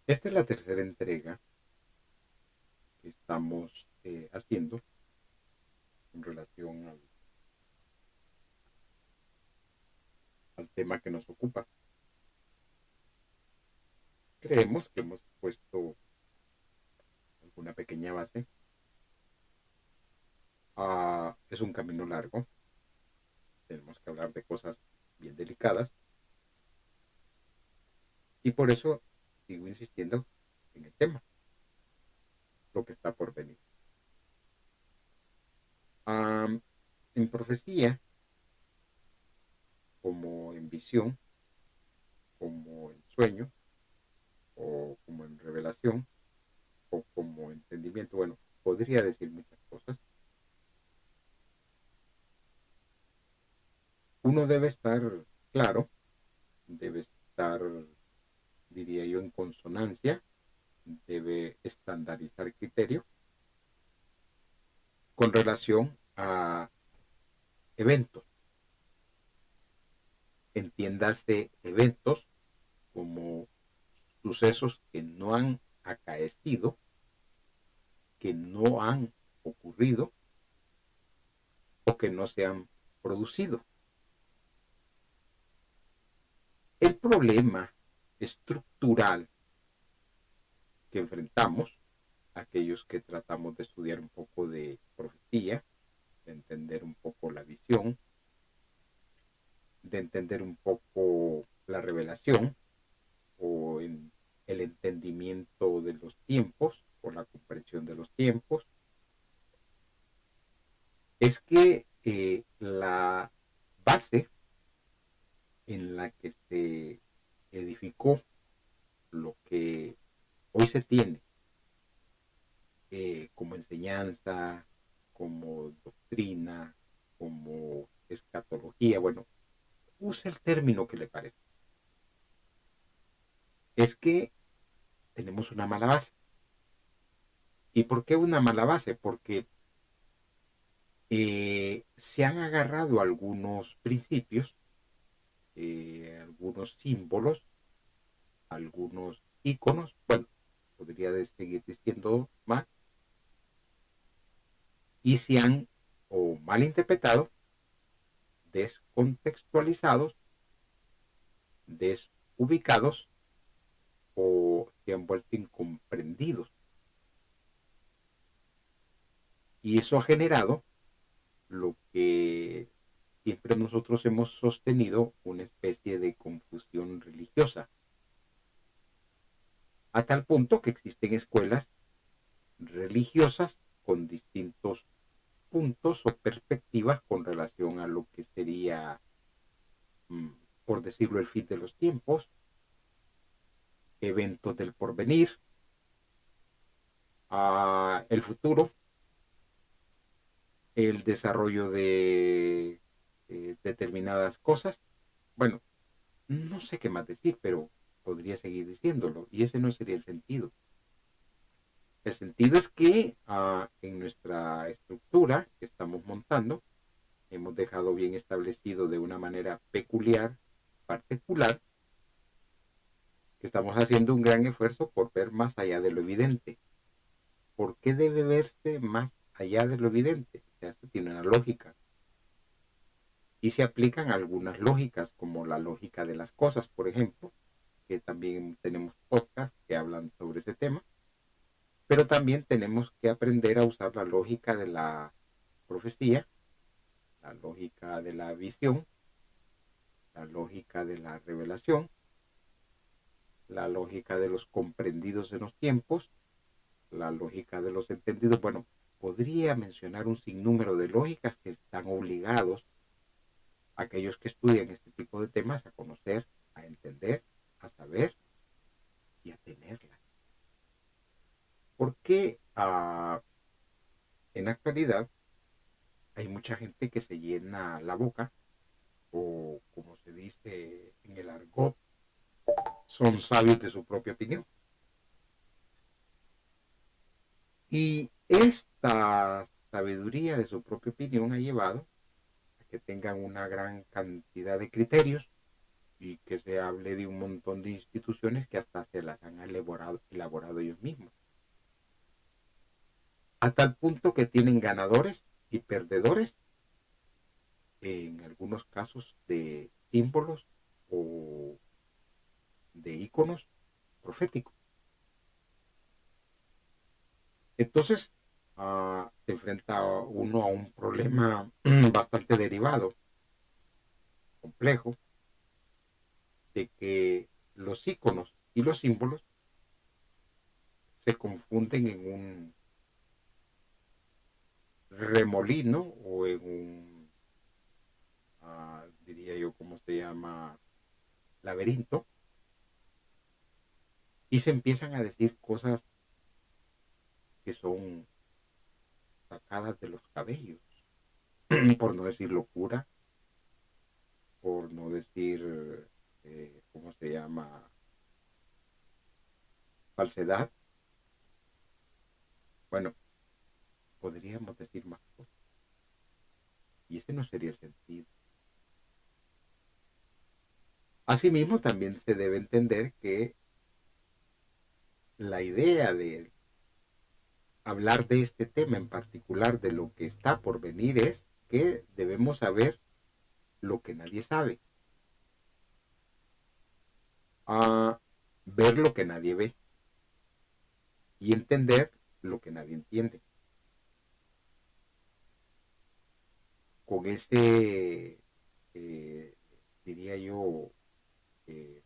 Esta es la tercera entrega que estamos haciendo en relación al tema que nos ocupa. Creemos que hemos puesto alguna pequeña base. Es un camino largo. Tenemos que hablar de cosas bien delicadas. Y por eso sigo insistiendo en el tema, lo que está por venir. En profecía, como en visión, como en sueño, o como en revelación, o como entendimiento, bueno, podría decir muchas cosas. Uno debe estar claro, debe estar, diría yo, en consonancia, debe estandarizar criterio con relación a eventos. Entiéndase eventos como sucesos que no han acaecido, que no han ocurrido o que no se han producido. El problema estructural que enfrentamos, aquellos que tratamos de estudiar un poco de profecía, de entender un poco la visión, de entender un poco la revelación o en el entendimiento de los tiempos o la comprensión de los tiempos, es que la base en la que se edificó lo que hoy se tiene como enseñanza, como doctrina, como escatología, bueno, use el término que le parezca, es que tenemos una mala base. ¿Y por qué una mala base? Porque se han agarrado algunos principios, algunos símbolos, algunos iconos, bueno, podría seguir diciendo más, y se han o mal interpretado, descontextualizados, desubicados o se han vuelto incomprendidos. Y eso ha generado lo que siempre nosotros hemos sostenido, una especie de confusión religiosa, a tal punto que existen escuelas religiosas con distintos puntos o perspectivas con relación a lo que sería, por decirlo, el fin de los tiempos, eventos del porvenir, el futuro, el desarrollo de determinadas cosas. Bueno, no sé qué más decir, pero podría seguir diciéndolo, y ese no sería el sentido. El sentido es que en nuestra estructura que estamos montando, hemos dejado bien establecido de una manera peculiar, particular, que estamos haciendo un gran esfuerzo por ver más allá de lo evidente. ¿Por qué debe verse más allá de lo evidente? O sea, esto tiene una lógica. Y se aplican algunas lógicas, como la lógica de las cosas, por ejemplo, que también tenemos podcasts que hablan sobre ese tema, pero también tenemos que aprender a usar la lógica de la profecía, la lógica de la visión, la lógica de la revelación, la lógica de los comprendidos en los tiempos, la lógica de los entendidos. Bueno, podría mencionar un sinnúmero de lógicas que están obligados a aquellos que estudian este tipo de temas a conocer, a entender, a saber y a tenerlas. Porque en la actualidad hay mucha gente que se llena la boca, o como se dice en el argot, son sabios de su propia opinión. Y esta sabiduría de su propia opinión ha llevado a que tengan una gran cantidad de criterios, y que se hable de un montón de instituciones que hasta se las han elaborado ellos mismos. A tal punto que tienen ganadores y perdedores, en algunos casos de símbolos o de íconos proféticos. Entonces, se enfrenta uno a un problema bastante derivado, complejo, de que los íconos y los símbolos se confunden en un remolino o en un, diría yo, ¿cómo se llama? Laberinto, y se empiezan a decir cosas que son sacadas de los cabellos, por no decir locura, por no decir, ¿cómo se llama? Falsedad. Bueno, podríamos decir más cosas. Y ese no sería el sentido. Asimismo, también se debe entender que la idea de hablar de este tema en particular, de lo que está por venir, es que debemos saber lo que nadie sabe, a ver lo que nadie ve y entender lo que nadie entiende. Con ese, eh, diría yo,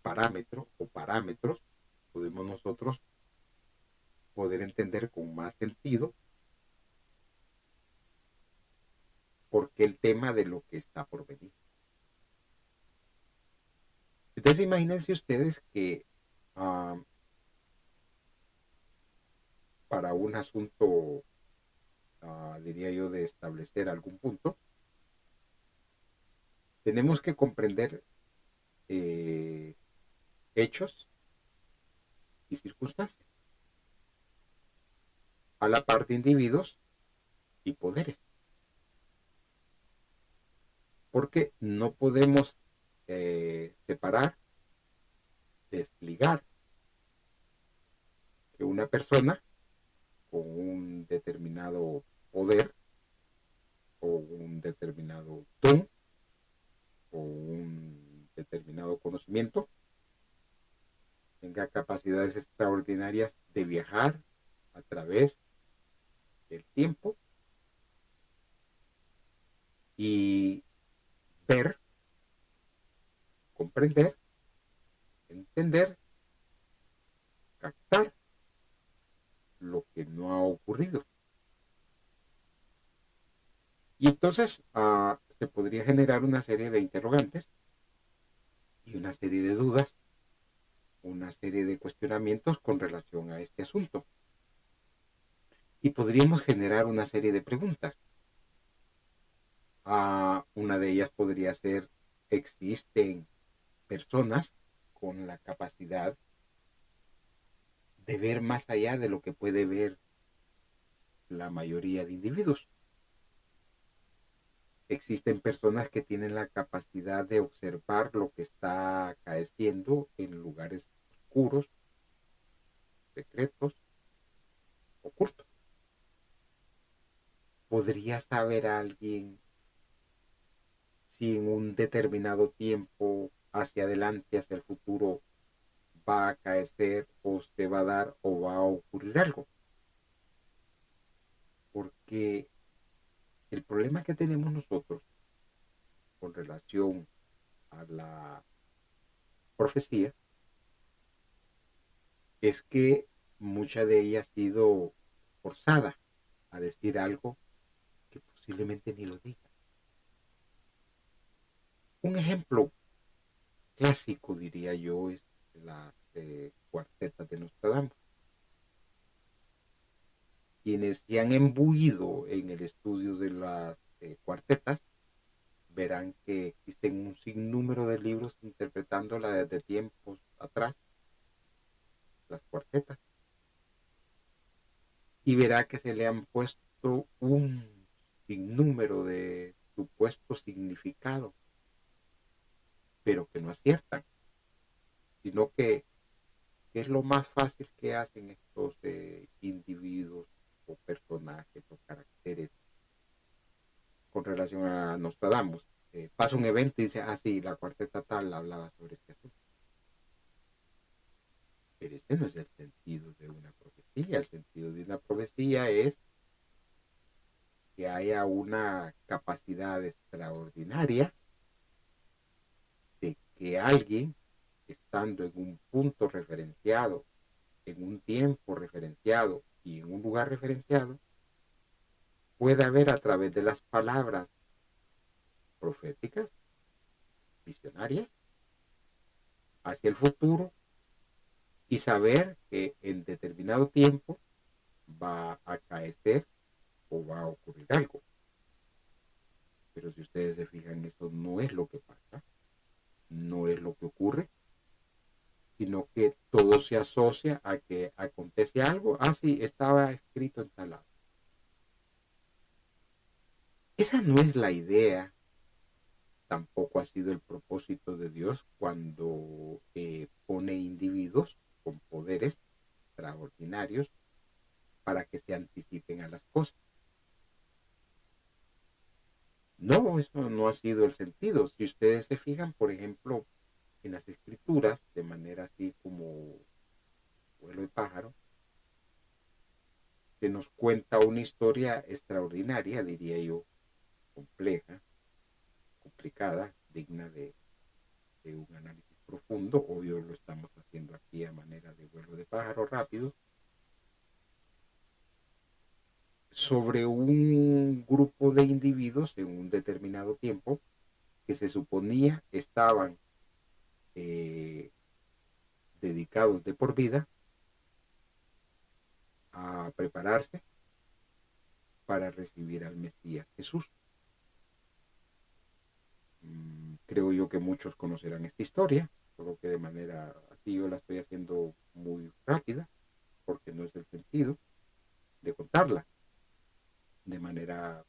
parámetro o parámetros, podemos nosotros poder entender con más sentido por qué el tema de lo que está por venir. Entonces imagínense ustedes que uh, para un asunto, diría yo, de establecer algún punto, tenemos que comprender eh, hechos y circunstancias, a la par de individuos y poderes, porque no podemos separar, desligar que una persona con un determinado poder o un determinado don o un determinado conocimiento tenga capacidades extraordinarias de viajar a través del tiempo y ver, comprender, entender, captar lo que no ha ocurrido. Y entonces se podría generar una serie de interrogantes y una serie de dudas, una serie de cuestionamientos con relación a este asunto. Y podríamos generar una serie de preguntas. Una de ellas podría ser, ¿existen personas con la capacidad de ver más allá de lo que puede ver la mayoría de individuos? Existen personas que tienen la capacidad de observar lo que está acaeciendo en lugares oscuros, secretos, ocultos. ¿Podría saber alguien si en un determinado tiempo hacia adelante, hacia el futuro, va a acaecer o se va a dar o va a ocurrir algo? Porque el problema que tenemos nosotros con relación a la profecía es que mucha de ella ha sido forzada a decir algo que posiblemente ni lo diga. Un ejemplo clásico, diría yo, es las cuartetas de Nostradamus. Quienes se han embuido en el estudio de las cuartetas verán que existen un sinnúmero de libros interpretándola desde tiempos atrás, las cuartetas, y verá que se le han puesto un sinnúmero de supuestos significados pero que no aciertan, sino que es lo más fácil que hacen estos individuos o personajes o caracteres con relación a Nostradamus. Pasa un evento y dice, ah, sí, la cuarteta tal hablaba sobre este asunto. Pero ese no es el sentido de una profecía. El sentido de una profecía es que haya una capacidad extraordinaria de que alguien, estando en un punto referenciado, en un tiempo referenciado y en un lugar referenciado, pueda ver a través de las palabras proféticas, visionarias, hacia el futuro y saber que en determinado tiempo va a acaecer o va a ocurrir algo. Pero si ustedes se fijan, eso no es lo que pasa, no es lo que ocurre, sino que todo se asocia a que acontece algo. Ah, sí, estaba escrito en tal lado. Esa no es la idea, tampoco ha sido el propósito de Dios cuando pone individuos con poderes extraordinarios para que se anticipen a las cosas. No, eso no ha sido el sentido. Si ustedes se fijan, por ejemplo, en las escrituras, de manera así como vuelo de pájaro, se nos cuenta una historia extraordinaria, diría yo, compleja, complicada, digna de un análisis profundo. Obvio lo estamos haciendo aquí a manera de vuelo de pájaro rápido, sobre un grupo de individuos en un determinado tiempo que se suponía estaban eh, dedicados de por vida a prepararse para recibir al Mesías Jesús. Creo yo que muchos conocerán esta historia, solo que de manera así yo la estoy haciendo muy rápida, porque no es el sentido de contarla de manera,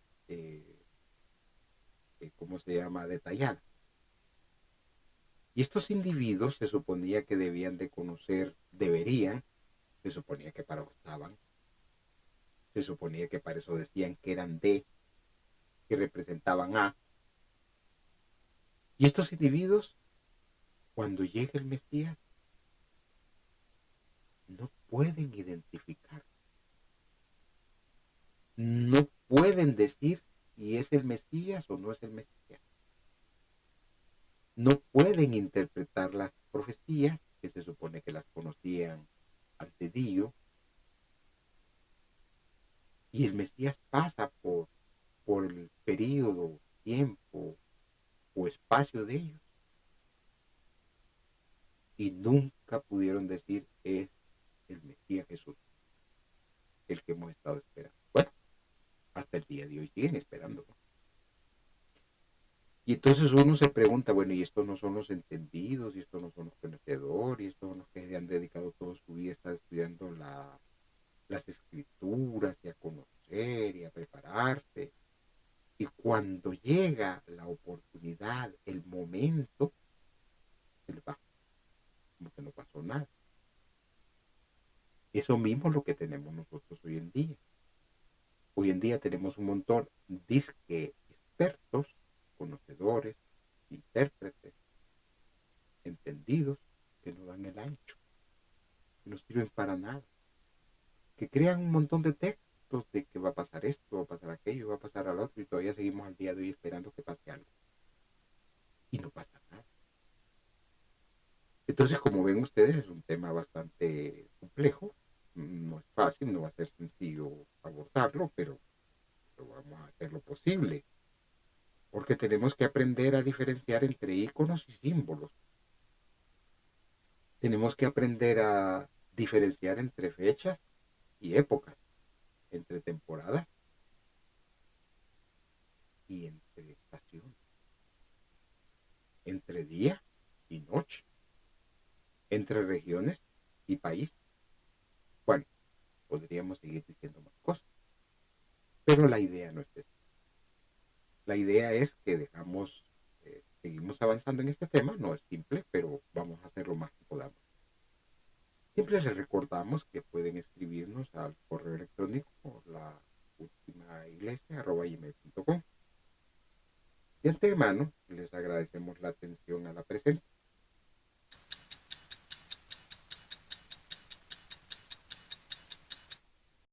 ¿cómo se llama?, detallada. Y estos individuos se suponía que debían de conocer, deberían, se suponía que para eso estaban, se suponía que para eso decían que eran de, que representaban a. Y estos individuos, cuando llega el Mesías, no pueden identificar, no pueden decir si es el Mesías o no es el Mesías. No pueden interpretar las profecías, que se supone que las conocían ante Dios, y el Mesías pasa por el periodo, tiempo o espacio de ellos, y nunca pudieron decir es el Mesías Jesús, el que hemos estado esperando. Bueno, hasta el día de hoy siguen esperando, ¿no? Y entonces uno se pregunta, bueno, y estos no son los entendidos, y estos no son los conocedores, y estos son los que se han dedicado toda su vida a estar estudiando las escrituras y a conocer y a prepararse. Y cuando llega la oportunidad, el momento, se les va, como que no pasó nada. Eso mismo es lo que tenemos nosotros hoy en día. Hoy en día tenemos un montón de expertos, conocedores, intérpretes, entendidos, que no dan el ancho, que no sirven para nada, que crean un montón de textos de que va a pasar esto, va a pasar aquello, va a pasar al otro, y todavía seguimos al día de hoy esperando que pase algo. Y no pasa nada. Entonces, como ven ustedes, es un tema bastante complejo, no es fácil, no va a ser sencillo abordarlo, pero vamos a hacer lo posible, porque tenemos que aprender a diferenciar entre iconos y símbolos. Tenemos que aprender a diferenciar entre fechas y épocas, entre temporadas y entre estaciones, entre día y noche, entre regiones y países. Bueno, podríamos seguir diciendo más cosas, pero la idea no es esa. La idea es que dejamos seguimos avanzando en este tema. No es simple, pero vamos a hacer lo más que podamos. Siempre les recordamos que pueden escribirnos al correo electrónico la última iglesia@gmail.com. De antemano, les agradecemos la atención a la presente